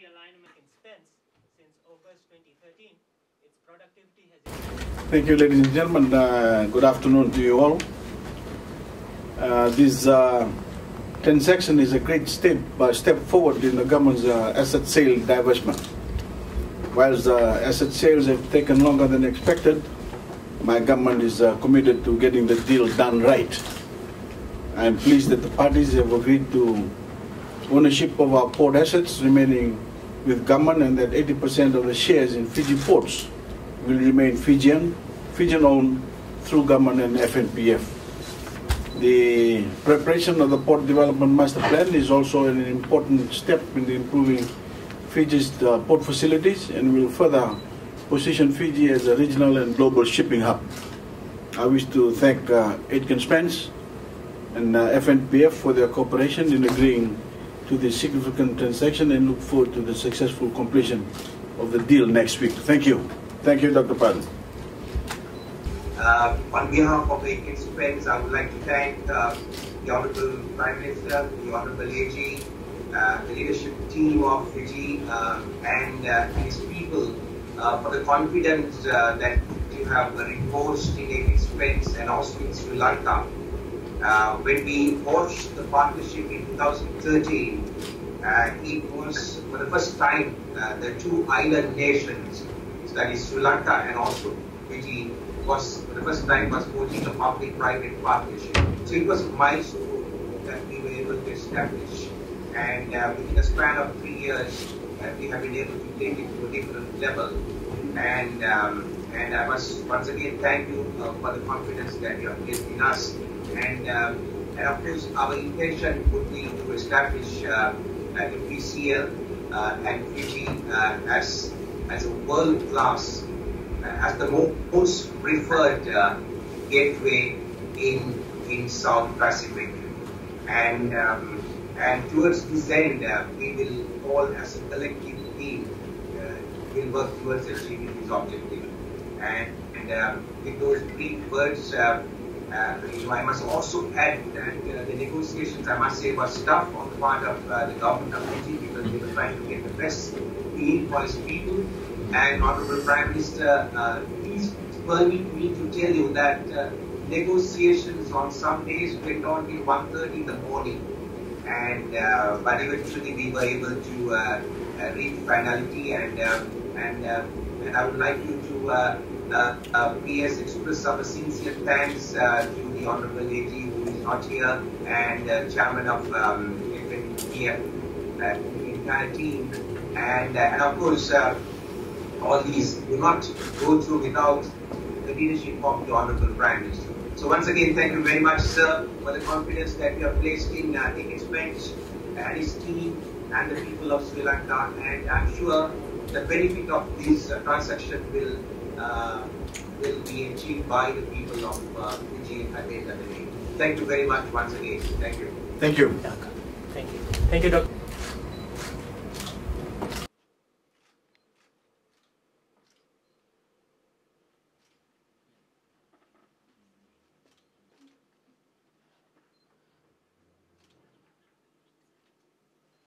Fiji alignment in Spence since August 2013. Its productivity has... Thank you, ladies and gentlemen. Good afternoon to you all. This transaction is a great step forward in the government's asset sale divestment. Whilst asset sales have taken longer than expected, my government is committed to getting the deal done right. I am pleased that the parties have agreed to ownership of our port assets remaining with government, and that 80% of the shares in Fiji ports will remain Fijian-owned through government and FNPF. The preparation of the Port Development Master Plan is also an important step in improving Fiji's port facilities and will further position Fiji as a regional and global shipping hub. I wish to thank Aitken Spence and FNPF for their cooperation in agreeing to this significant transaction and look forward to the successful completion of the deal next week. Thank you. Thank you, Dr. Padden. On behalf of Aitken Spence, I would like to thank the Honourable Prime Minister, the Honourable AG, the leadership team of Fiji and his people for the confidence that you have reposed in Aitken Spence and also in Sri Lanka. When we forged the partnership in 2013, it was for the first time the two island nations, that is Sri Lanka and also Fiji, was for the first time was forging a public-private partnership. So it was a milestone that we were able to establish, and within a span of 3 years, we have been able to take it to a different level. And I must once again thank you for the confidence that you have placed in us. And of course, our intention would be to establish the PCL and Fiji as a world-class, as the most preferred gateway in South Pacific. And towards this end, we will all, as a collective team, will work towards achieving this objective. And with those brief words, I must also add that the negotiations, I must say, was tough on the part of the government of Fiji, because they were trying to get the best deal for its people. And Honourable Prime Minister, please permit me to tell you that negotiations on some days went on till 1:30 in the morning, and but eventually we were able to reach finality. And I would like you to PS express our sincere thanks to the Honourable AG, who is not here, and Chairman of FNPF, the entire team, and of course, all these do not go through without the leadership of the Honourable Prime Minister. So once again, thank you very much, sir, for the confidence that you have placed in Aitken Spence and his team and the people of Sri Lanka. And I'm sure the benefit of this transaction will be achieved by the people of Fiji at the end of the day. Thank you very much once again. Thank you. Thank you. Thank you. Thank you, Dr.